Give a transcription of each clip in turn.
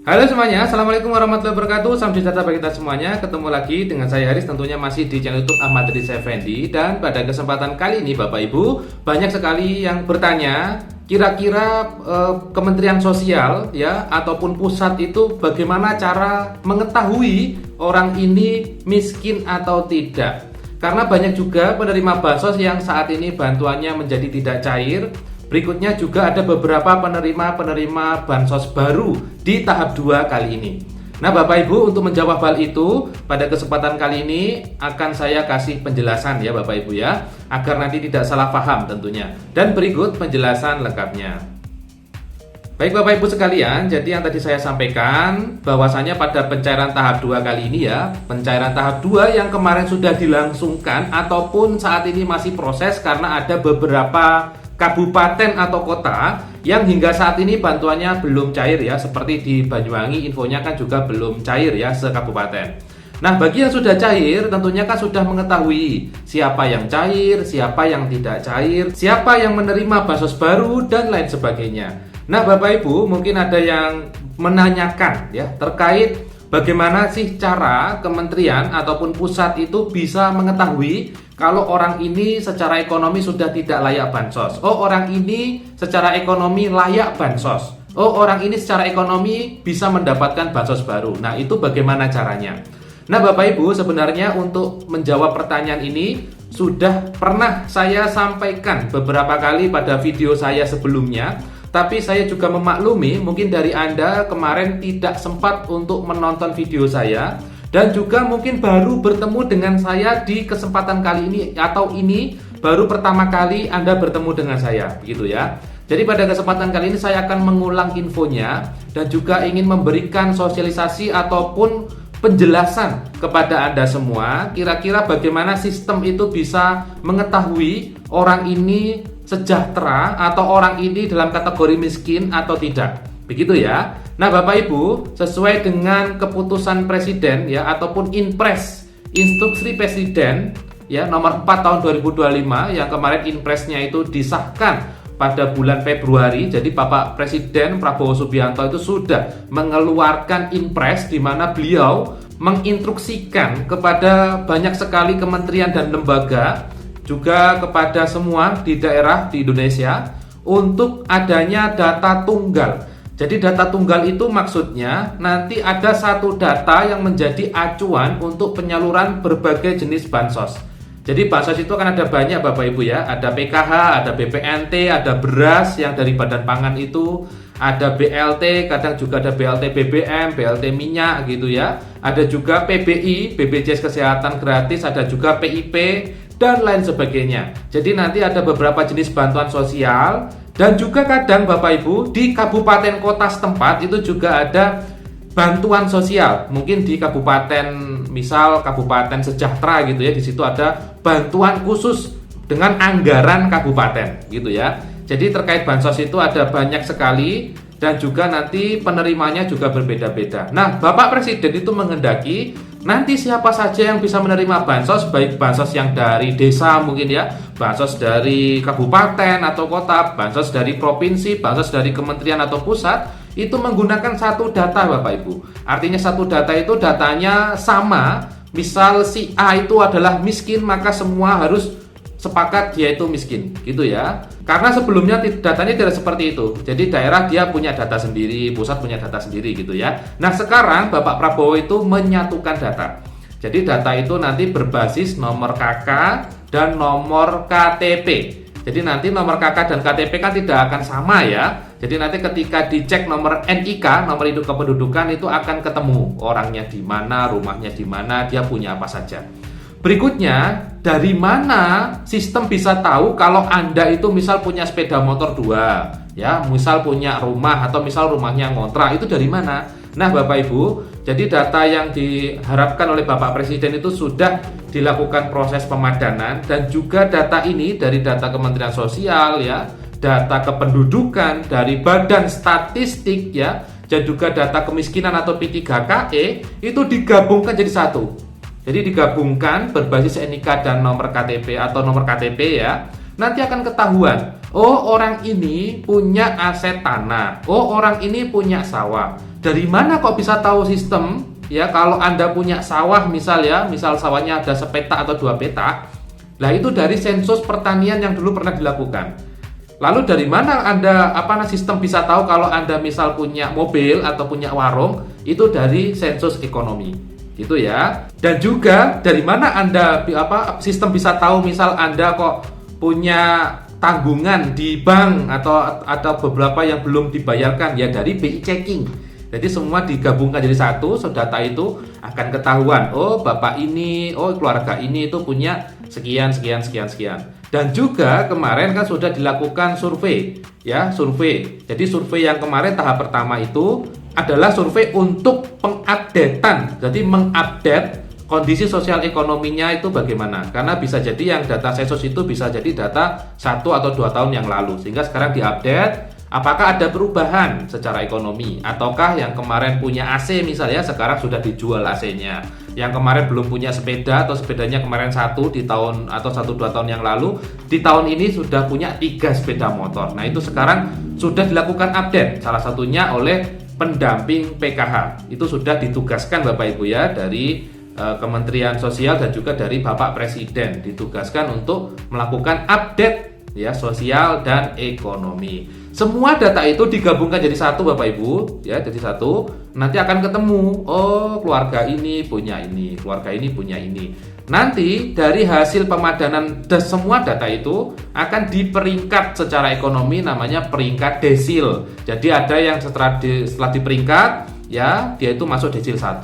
Halo semuanya, Assalamualaikum warahmatullahi wabarakatuh. Salam sejahtera bagi kita semuanya. Ketemu lagi dengan saya Haris, tentunya masih di channel YouTube Ahmad Riza Effendi. Dan pada kesempatan kali ini Bapak Ibu, banyak sekali yang bertanya, kira-kira Kementerian Sosial ya ataupun pusat itu bagaimana cara mengetahui orang ini miskin atau tidak. Karena banyak juga penerima bansos yang saat ini bantuannya menjadi tidak cair. Berikutnya juga ada beberapa penerima bansos baru di tahap 2 kali ini. Nah Bapak Ibu, untuk menjawab hal itu, pada kesempatan kali ini akan saya kasih penjelasan ya Bapak Ibu ya, agar nanti tidak salah paham tentunya. Dan berikut penjelasan lengkapnya. Baik Bapak Ibu sekalian, jadi yang tadi saya sampaikan bahwasanya pada pencairan tahap 2 kali ini ya, pencairan tahap 2 yang kemarin sudah dilangsungkan ataupun saat ini masih proses karena ada beberapa kabupaten atau kota yang hingga saat ini bantuannya belum cair ya, seperti di Banyuwangi infonya kan juga belum cair ya sekabupaten. Nah bagi yang sudah cair tentunya kan sudah mengetahui siapa yang cair, siapa yang tidak cair, siapa yang menerima bansos baru dan lain sebagainya. Nah Bapak Ibu mungkin ada yang menanyakan ya terkait bagaimana sih cara kementerian ataupun pusat itu bisa mengetahui kalau orang ini secara ekonomi sudah tidak layak bansos. Oh, orang ini secara ekonomi layak bansos. Oh, orang ini secara ekonomi bisa mendapatkan bansos baru. Nah, itu bagaimana caranya? Nah, Bapak Ibu, sebenarnya untuk menjawab pertanyaan ini sudah pernah saya sampaikan beberapa kali pada video saya sebelumnya. Tapi saya juga memaklumi mungkin dari Anda kemarin tidak sempat untuk menonton video saya. Dan juga mungkin baru bertemu dengan saya di kesempatan kali ini atau ini baru pertama kali Anda bertemu dengan saya, begitu ya. Jadi pada kesempatan kali ini saya akan mengulang infonya dan juga ingin memberikan sosialisasi ataupun penjelasan kepada Anda semua. Kira-kira bagaimana sistem itu bisa mengetahui orang ini sejahtera atau orang ini dalam kategori miskin atau tidak. Begitu ya. Nah Bapak Ibu, sesuai dengan keputusan Presiden ya ataupun Inpres, Instruksi Presiden ya nomor 4 tahun 2025 yang kemarin Inpresnya itu disahkan pada bulan Februari. Jadi Bapak Presiden Prabowo Subianto itu sudah mengeluarkan Inpres di mana beliau menginstruksikan kepada banyak sekali kementerian dan lembaga juga kepada semua di daerah di Indonesia untuk adanya data tunggal. Jadi data tunggal itu maksudnya nanti ada satu data yang menjadi acuan untuk penyaluran berbagai jenis bansos. Jadi bansos itu kan ada banyak Bapak Ibu ya, ada PKH, ada BPNT, ada beras yang dari Badan Pangan itu, ada BLT, kadang juga ada BLT BBM, BLT minyak gitu ya. Ada juga PBI, BPJS Kesehatan gratis, ada juga PIP dan lain sebagainya. Jadi nanti ada beberapa jenis bantuan sosial. Dan juga kadang Bapak Ibu di kabupaten kota setempat itu juga ada bantuan sosial. Mungkin di kabupaten misal Kabupaten Sejahtera gitu ya, di situ ada bantuan khusus dengan anggaran kabupaten gitu ya. Jadi terkait bansos itu ada banyak sekali dan juga nanti penerimanya juga berbeda-beda. Nah, Bapak Presiden itu menghendaki nanti siapa saja yang bisa menerima bansos, baik bansos yang dari desa mungkin ya, bansos dari kabupaten atau kota, bansos dari provinsi, bansos dari kementerian atau pusat, itu menggunakan satu data Bapak Ibu. Artinya satu data itu datanya sama, misal si A itu adalah miskin, maka semua harus sepakat dia itu miskin, gitu ya. Karena sebelumnya datanya tidak seperti itu. Jadi daerah dia punya data sendiri, pusat punya data sendiri gitu ya. Nah sekarang Bapak Prabowo itu menyatukan data. Jadi data itu nanti berbasis nomor KK dan nomor KTP. Jadi nanti nomor KK dan KTP kan tidak akan sama ya. Jadi nanti ketika dicek nomor NIK, nomor induk kependudukan itu akan ketemu orangnya di mana, rumahnya di mana, dia punya apa saja. Berikutnya, dari mana sistem bisa tahu kalau Anda itu misal punya sepeda motor 2, ya, misal punya rumah atau misal rumahnya ngontrak, itu dari mana? Nah, Bapak Ibu, jadi data yang diharapkan oleh Bapak Presiden itu sudah dilakukan proses pemadanan dan juga data ini dari data Kementerian Sosial ya, data kependudukan dari Badan Statistik ya, dan juga data kemiskinan atau P3KE itu digabungkan jadi satu. Jadi digabungkan berbasis NIK dan nomor KTP atau nomor KTP ya. Nanti akan ketahuan, oh orang ini punya aset tanah, oh orang ini punya sawah. dari mana kok bisa tahu sistem? Ya, kalau Anda punya sawah misal sawahnya ada sepetak atau 2 petak, lah itu dari sensus pertanian yang dulu pernah dilakukan. Lalu dari mana Anda sistem bisa tahu kalau Anda misal punya mobil atau punya warung? Itu dari sensus ekonomi. Gitu ya. Dan juga dari mana Anda sistem bisa tahu misal Anda kok punya tanggungan di bank atau beberapa yang belum dibayarkan, ya dari BI checking. Jadi semua digabungkan jadi satu, data itu akan ketahuan. Oh, bapak ini, oh keluarga ini itu punya sekian. Dan juga kemarin kan sudah dilakukan survei, ya survei. Jadi survei yang kemarin tahap pertama itu adalah survei untuk pengupdatean. Jadi mengupdate kondisi sosial ekonominya itu bagaimana. Karena bisa jadi yang data sensus itu bisa jadi data 1 atau 2 tahun yang lalu. Sehingga sekarang diupdate. Apakah ada perubahan secara ekonomi? Ataukah yang kemarin punya AC misalnya sekarang sudah dijual AC-nya? Yang kemarin belum punya sepeda atau sepedanya kemarin 1 di tahun atau 1-2 tahun yang lalu, di tahun ini sudah punya 3 sepeda motor. Nah, itu sekarang sudah dilakukan update. Salah satunya oleh pendamping PKH. Itu sudah ditugaskan Bapak Ibu ya dari Kementerian Sosial dan juga dari Bapak Presiden, ditugaskan untuk melakukan update ya sosial dan ekonomi. Semua data itu digabungkan jadi satu Bapak Ibu, ya jadi satu. Nanti akan ketemu, oh keluarga ini punya ini, keluarga ini punya ini. Nanti dari hasil pemadanan semua data itu akan diperingkat secara ekonomi, namanya peringkat desil. Jadi ada yang setelah diperingkat, ya dia itu masuk desil 1.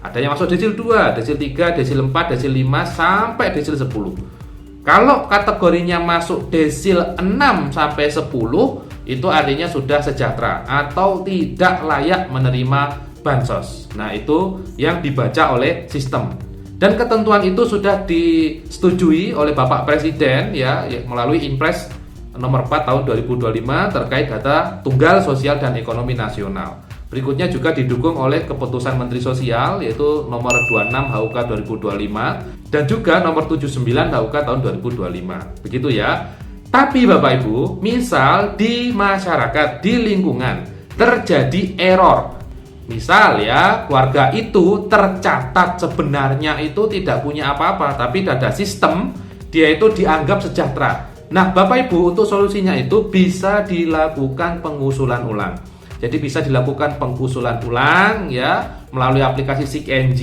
Ada yang masuk desil 2, desil 3, desil 4, desil 5 sampai desil 10. Kalau kategorinya masuk desil 6 sampai 10, itu artinya sudah sejahtera atau tidak layak menerima bansos. Nah, itu yang dibaca oleh sistem. Dan ketentuan itu sudah disetujui oleh Bapak Presiden ya melalui Impres nomor 4 tahun 2025 terkait data tunggal sosial dan ekonomi nasional. Berikutnya juga didukung oleh keputusan Menteri Sosial yaitu nomor 26 HUK 2025 dan juga nomor 79 HUK tahun 2025. Begitu ya. Tapi Bapak Ibu, misal di masyarakat, di lingkungan terjadi error. Misal ya, keluarga itu tercatat sebenarnya itu tidak punya apa-apa, tapi ada sistem, dia itu dianggap sejahtera. Nah, Bapak Ibu, untuk solusinya itu bisa dilakukan pengusulan ulang. Jadi bisa dilakukan pengusulan ulang ya melalui aplikasi SIKNG,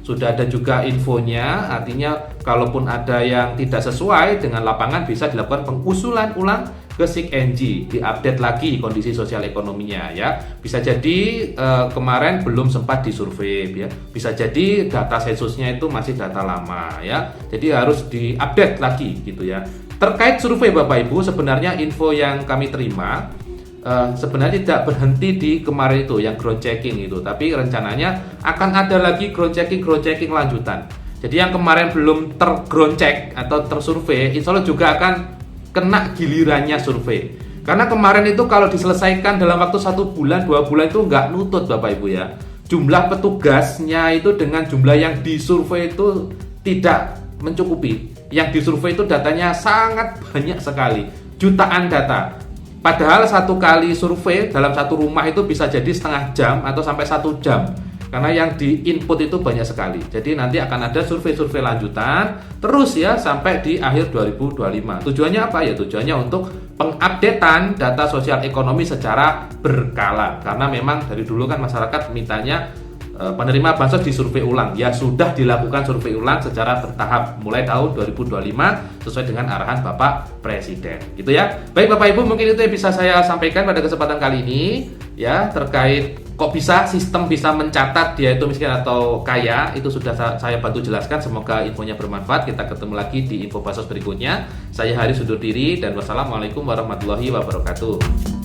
sudah ada juga infonya. Artinya kalaupun ada yang tidak sesuai dengan lapangan bisa dilakukan pengusulan ulang ke SIKNG, diupdate lagi kondisi sosial ekonominya ya. Bisa jadi kemarin belum sempat disurvei ya. Bisa jadi data sensusnya itu masih data lama ya. Jadi harus diupdate lagi gitu ya. Terkait survei Bapak Ibu, sebenarnya info yang kami terima sebenarnya tidak berhenti di kemarin itu yang ground checking itu, tapi rencananya akan ada lagi ground checking lanjutan. Jadi yang kemarin belum terground check atau tersurvei, insya Allah juga akan kena gilirannya survei. Karena kemarin itu kalau diselesaikan dalam waktu 1 bulan 2 bulan itu nggak nutut Bapak Ibu ya. Jumlah petugasnya itu dengan jumlah yang disurvei itu tidak mencukupi. Yang disurvei itu datanya sangat banyak sekali, jutaan data. Padahal 1 kali survei dalam 1 rumah itu bisa jadi setengah jam atau sampai 1 jam. Karena yang di input itu banyak sekali. Jadi nanti akan ada survei-survei lanjutan terus ya sampai di akhir 2025. Tujuannya apa ya? Tujuannya untuk pengupdatean data sosial ekonomi secara berkala. Karena memang dari dulu kan masyarakat mintanya penerima bansos disurvei ulang. Ya sudah dilakukan survei ulang secara bertahap mulai tahun 2025 sesuai dengan arahan Bapak Presiden. Gitu ya. Baik Bapak Ibu, mungkin itu yang bisa saya sampaikan pada kesempatan kali ini ya terkait kok bisa sistem bisa mencatat dia itu miskin atau kaya. Itu sudah saya bantu jelaskan. Semoga infonya bermanfaat. Kita ketemu lagi di info bansos berikutnya. Saya Haris undur diri dan wassalamualaikum warahmatullahi wabarakatuh.